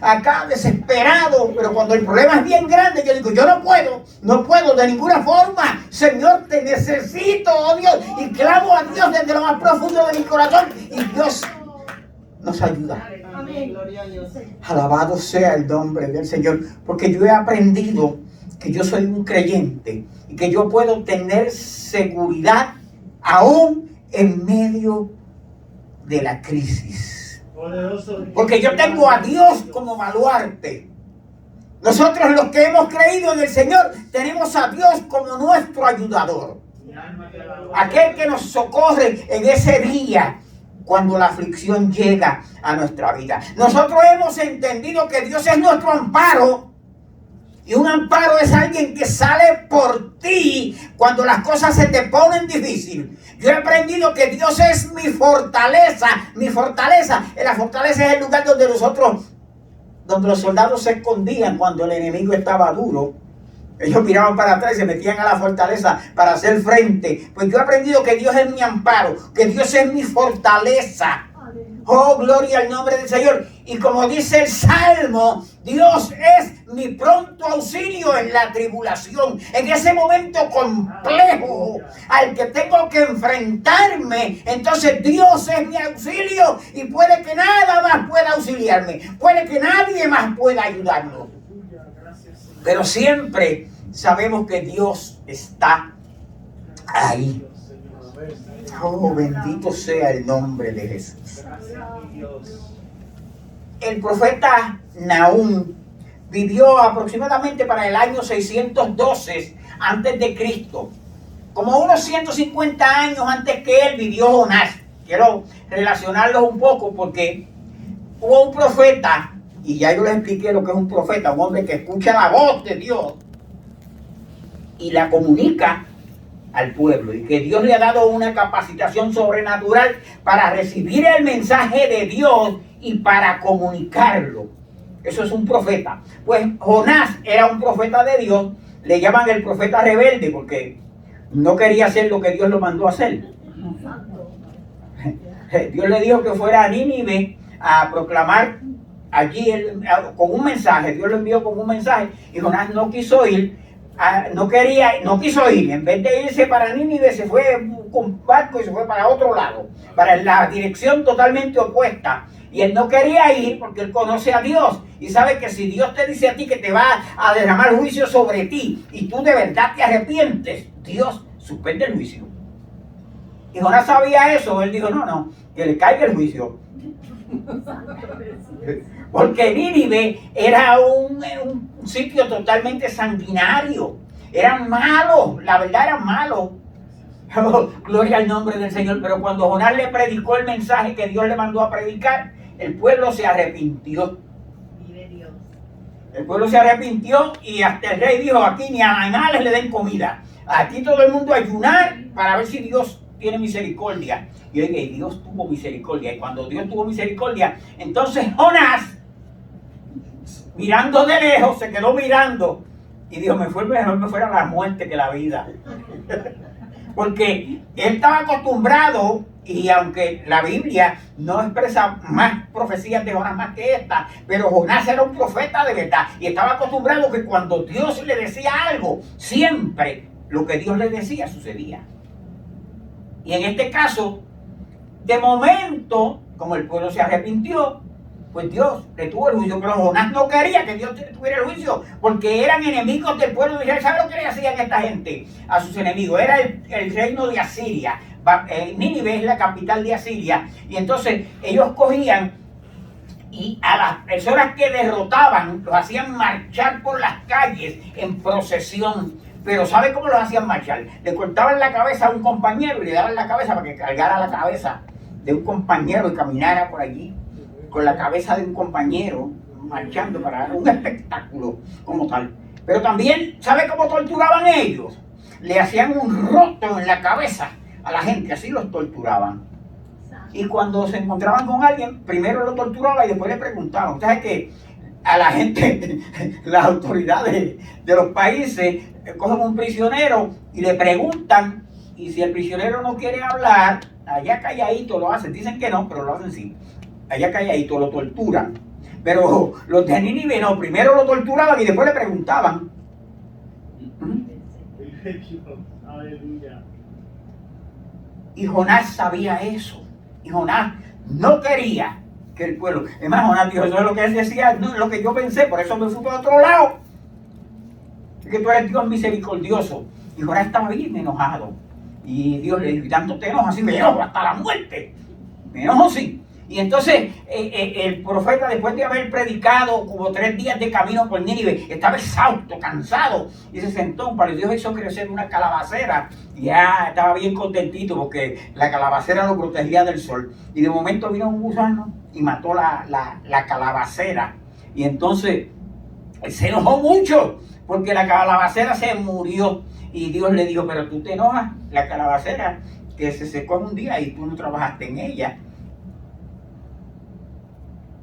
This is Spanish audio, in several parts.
acá desesperado, pero cuando el problema es bien grande, yo digo, yo no puedo de ninguna forma. Señor, te necesito, oh Dios, y clamo a Dios desde lo más profundo de mi corazón, y Dios nos ayuda. Amén. Alabado sea el nombre del Señor, porque yo he aprendido que yo soy un creyente y que yo puedo tener seguridad aún en medio de la crisis. Porque yo tengo a Dios como baluarte. Nosotros los que hemos creído en el Señor tenemos a Dios como nuestro ayudador. Aquel que nos socorre en ese día cuando la aflicción llega a nuestra vida. Nosotros hemos entendido que Dios es nuestro amparo. Y un amparo es alguien que sale por ti cuando las cosas se te ponen difíciles. Yo he aprendido que Dios es mi fortaleza. Mi fortaleza. La fortaleza es el lugar donde donde los soldados se escondían cuando el enemigo estaba duro. Ellos miraban para atrás y se metían a la fortaleza para hacer frente. Pues yo he aprendido que Dios es mi amparo, que Dios es mi fortaleza. Oh, gloria al nombre del Señor. Y como dice el Salmo, Dios es mi pronto auxilio en la tribulación. En ese momento complejo al que tengo que enfrentarme, entonces Dios es mi auxilio y puede que nada más pueda auxiliarme. Puede que nadie más pueda ayudarnos. Pero siempre sabemos que Dios está ahí. Oh, bendito sea el nombre de Jesús. El profeta Nahum vivió aproximadamente para el año 612 antes de Cristo. Como unos 150 años antes que él vivió Jonás. Quiero relacionarlos un poco porque hubo un profeta, y ya yo les expliqué lo que es un profeta, un hombre que escucha la voz de Dios y la comunica al pueblo, y que Dios le ha dado una capacitación sobrenatural para recibir el mensaje de Dios y para comunicarlo. Eso es un profeta. Pues Jonás era un profeta de Dios. Le llaman el profeta rebelde porque no quería hacer lo que Dios lo mandó a hacer. Dios le dijo que fuera a Nínive a proclamar allí con un mensaje. Dios lo envió con un mensaje y Jonás no quiso ir. No quiso ir. En vez de irse para Nínive, se fue con barco y se fue para otro lado, para la dirección totalmente opuesta. Y él no quería ir porque él conoce a Dios y sabe que si Dios te dice a ti que te va a derramar juicio sobre ti y tú de verdad te arrepientes, Dios suspende el juicio. Y Jonás sabía eso. Él dijo, no, que le caiga el juicio. Porque Nínive era un sitio totalmente sanguinario. Eran malos, la verdad eran malos. Oh, gloria al nombre del Señor. Pero cuando Jonás le predicó el mensaje que Dios le mandó a predicar, el pueblo se arrepintió. El pueblo se arrepintió y hasta el rey dijo, aquí ni a animales le den comida. Aquí todo el mundo ayunar para ver si Dios tiene misericordia. Y oye, Dios tuvo misericordia. Y cuando Dios tuvo misericordia, entonces Jonás, mirando de lejos, se quedó mirando y dijo, mejor me fuera la muerte que la vida. Porque él estaba acostumbrado, y aunque la Biblia no expresa más profecías de Jonás más que esta, pero Jonás era un profeta de verdad y estaba acostumbrado que cuando Dios le decía algo, siempre lo que Dios le decía sucedía. Y en este caso, de momento, como el pueblo se arrepintió, pues Dios le tuvo el juicio. Pero Jonás no quería que Dios tuviera el juicio, porque eran enemigos del pueblo de Israel. ¿Sabe lo que le hacían esta gente a sus enemigos? Era el reino de Asiria. Nínive es la capital de Asiria. Y entonces ellos cogían y a las personas que derrotaban, los hacían marchar por las calles en procesión. Pero ¿sabe cómo los hacían marchar? Le cortaban la cabeza a un compañero y le daban la cabeza para que cargara la cabeza de un compañero y caminara por allí con la cabeza de un compañero marchando para un espectáculo como tal. Pero también, ¿sabe cómo torturaban ellos? Le hacían un roto en la cabeza a la gente, así los torturaban. Y cuando se encontraban con alguien, primero lo torturaban y después le preguntaban. ¿Sabes qué? A la gente, las autoridades de los países cogen un prisionero y le preguntan, y si el prisionero no quiere hablar, allá calladito lo hacen. Dicen que no, pero lo hacen sí. Allá calladito lo torturan. Pero los de Nínive no, primero lo torturaban y después le preguntaban. Y Jonás sabía eso. Y Jonás no quería que el pueblo... Es más, Jonás dijo, eso es lo que él decía, no es lo que yo pensé, por eso me fui por otro lado. Es que tú eres Dios misericordioso. Y Jonás estaba bien enojado. Y Dios le dijo, tanto te enojas, así me enojo hasta la muerte. Me enojo, sí. Y entonces el profeta, después de haber predicado como 3 días de camino por Nínive, estaba exhausto, cansado, y se sentó. Para Dios hizo crecer una calabacera. Y ya estaba bien contentito porque la calabacera lo protegía del sol. Y de momento vino un gusano y mató la calabacera. Y entonces él se enojó mucho porque la calabacera se murió. Y Dios le dijo, pero tú te enojas, la calabacera que se secó en un día y tú no trabajaste en ella.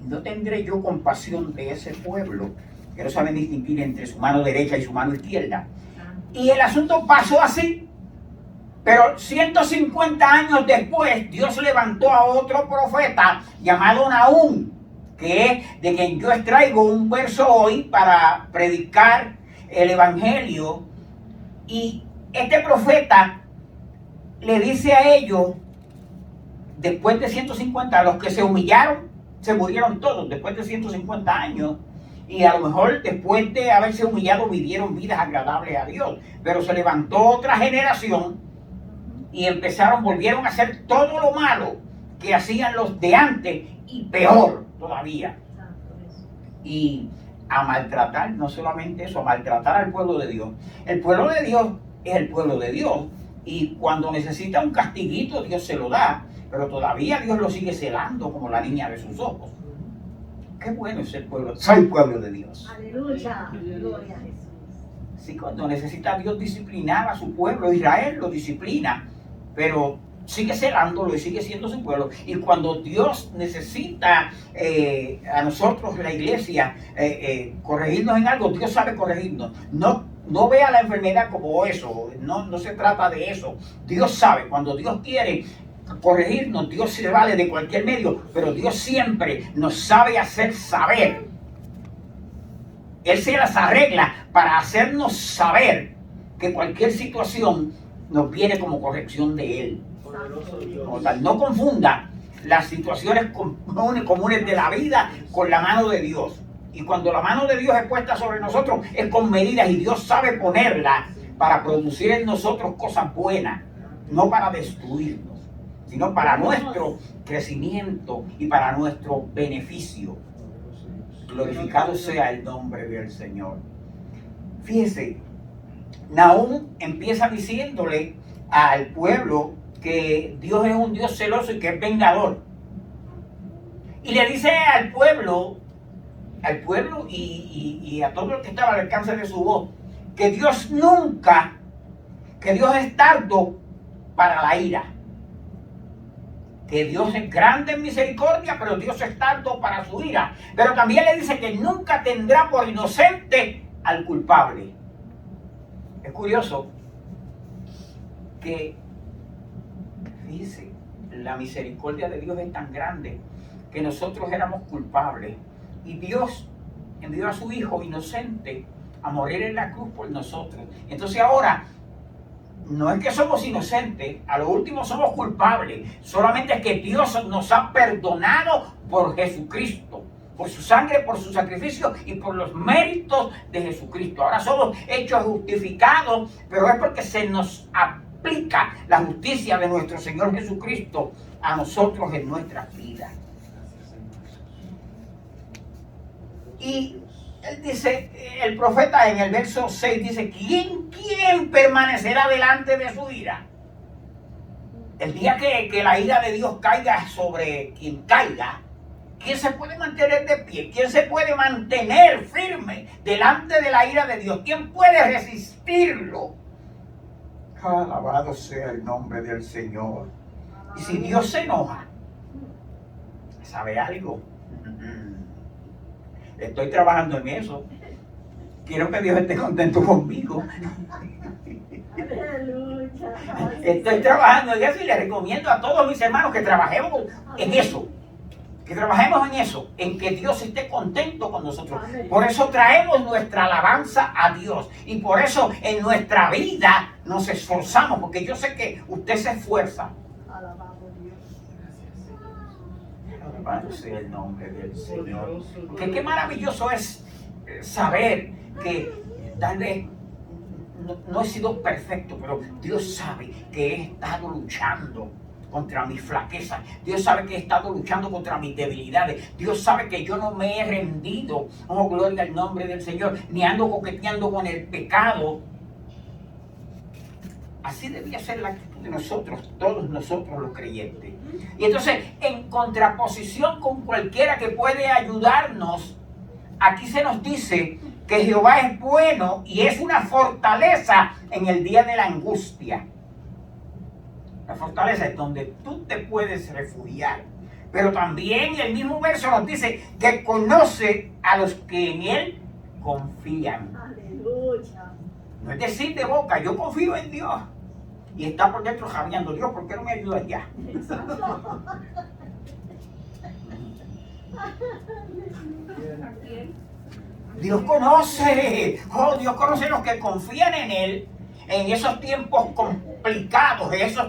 ¿No tendré yo compasión de ese pueblo que no saben distinguir entre su mano derecha y su mano izquierda? Y el asunto pasó así. Pero 150 años después, Dios levantó a otro profeta llamado Nahum, que es de quien yo extraigo un verso hoy para predicar el evangelio. Y este profeta le dice a ellos, después de 150, a los que se humillaron, se murieron todos después de 150 años. Y a lo mejor después de haberse humillado vivieron vidas agradables a Dios. Pero se levantó otra generación y volvieron a hacer todo lo malo que hacían los de antes y peor todavía. Y a maltratar, no solamente eso, a maltratar al pueblo de Dios. El pueblo de Dios es el pueblo de Dios. Y cuando necesita un castiguito, Dios se lo da. Pero todavía Dios lo sigue celando como la niña de sus ojos. Qué bueno es el pueblo. Soy pueblo de Dios. Aleluya. Gloria a Jesús. Sí, cuando necesita Dios disciplinar a su pueblo, Israel lo disciplina, pero sigue celándolo y sigue siendo su pueblo. Y cuando Dios necesita a nosotros, la iglesia, corregirnos en algo, Dios sabe corregirnos. No vea la enfermedad como eso, no se trata de eso. Dios sabe, cuando Dios quiere corregirnos, Dios se vale de cualquier medio, pero Dios siempre nos sabe hacer saber. Él se las arregla para hacernos saber que cualquier situación nos viene como corrección de Él. Como tal, no confunda las situaciones comunes de la vida con la mano de Dios. Y cuando la mano de Dios es puesta sobre nosotros, es con medidas, y Dios sabe ponerla para producir en nosotros cosas buenas, no para destruirnos, sino para nuestro crecimiento y para nuestro beneficio. Glorificado sea el nombre del Señor. Fíjese, Nahum empieza diciéndole al pueblo que Dios es un Dios celoso y que es vengador. Y le dice al pueblo y a todo el que estaba al alcance de su voz, que Dios es tardo para la ira. Que Dios es grande en misericordia, pero Dios es tardo para su ira. Pero también le dice que nunca tendrá por inocente al culpable. Es curioso que, fíjese, la misericordia de Dios es tan grande que nosotros éramos culpables. Y Dios envió a su Hijo inocente a morir en la cruz por nosotros. Entonces ahora, no es que somos inocentes, a lo último somos culpables. Solamente es que Dios nos ha perdonado por Jesucristo, por su sangre, por su sacrificio y por los méritos de Jesucristo. Ahora somos hechos justificados, pero es porque se nos aplica la justicia de nuestro Señor Jesucristo a nosotros en nuestras vidas. Y él dice, el profeta en el verso 6 dice, ¿quién permanecerá delante de su ira? El día que la ira de Dios caiga sobre quien caiga, ¿quién se puede mantener de pie? ¿Quién se puede mantener firme delante de la ira de Dios? ¿Quién puede resistirlo? Alabado sea el nombre del Señor. Y si Dios se enoja, ¿sabe algo? Estoy trabajando en eso. Quiero que Dios esté contento conmigo. Estoy trabajando en eso y le recomiendo a todos mis hermanos que trabajemos en eso. Que trabajemos en eso, en que Dios esté contento con nosotros. Por eso traemos nuestra alabanza a Dios. Y por eso en nuestra vida nos esforzamos, porque yo sé que usted se esfuerza. Alabado Dios. Alabado sea el nombre del Señor. Que qué maravilloso es saber que darle... No he sido perfecto, pero Dios sabe que he estado luchando contra mis flaquezas. Dios sabe que he estado luchando contra mis debilidades. Dios sabe que yo no me he rendido. Oh, gloria al nombre del Señor. Ni ando coqueteando con el pecado. Así debía ser la actitud de nosotros, todos nosotros los creyentes. Y entonces, en contraposición con cualquiera que puede ayudarnos, aquí se nos dice que Jehová es bueno y es una fortaleza en el día de la angustia. La fortaleza es donde tú te puedes refugiar. Pero también el mismo verso nos dice que conoce a los que en Él confían. Aleluya. No es decir de boca, yo confío en Dios. Y está por dentro jadeando, Dios, ¿por qué no me ayudas ya? Dios conoce, Dios conoce a los que confían en Él en esos tiempos complicados, en esos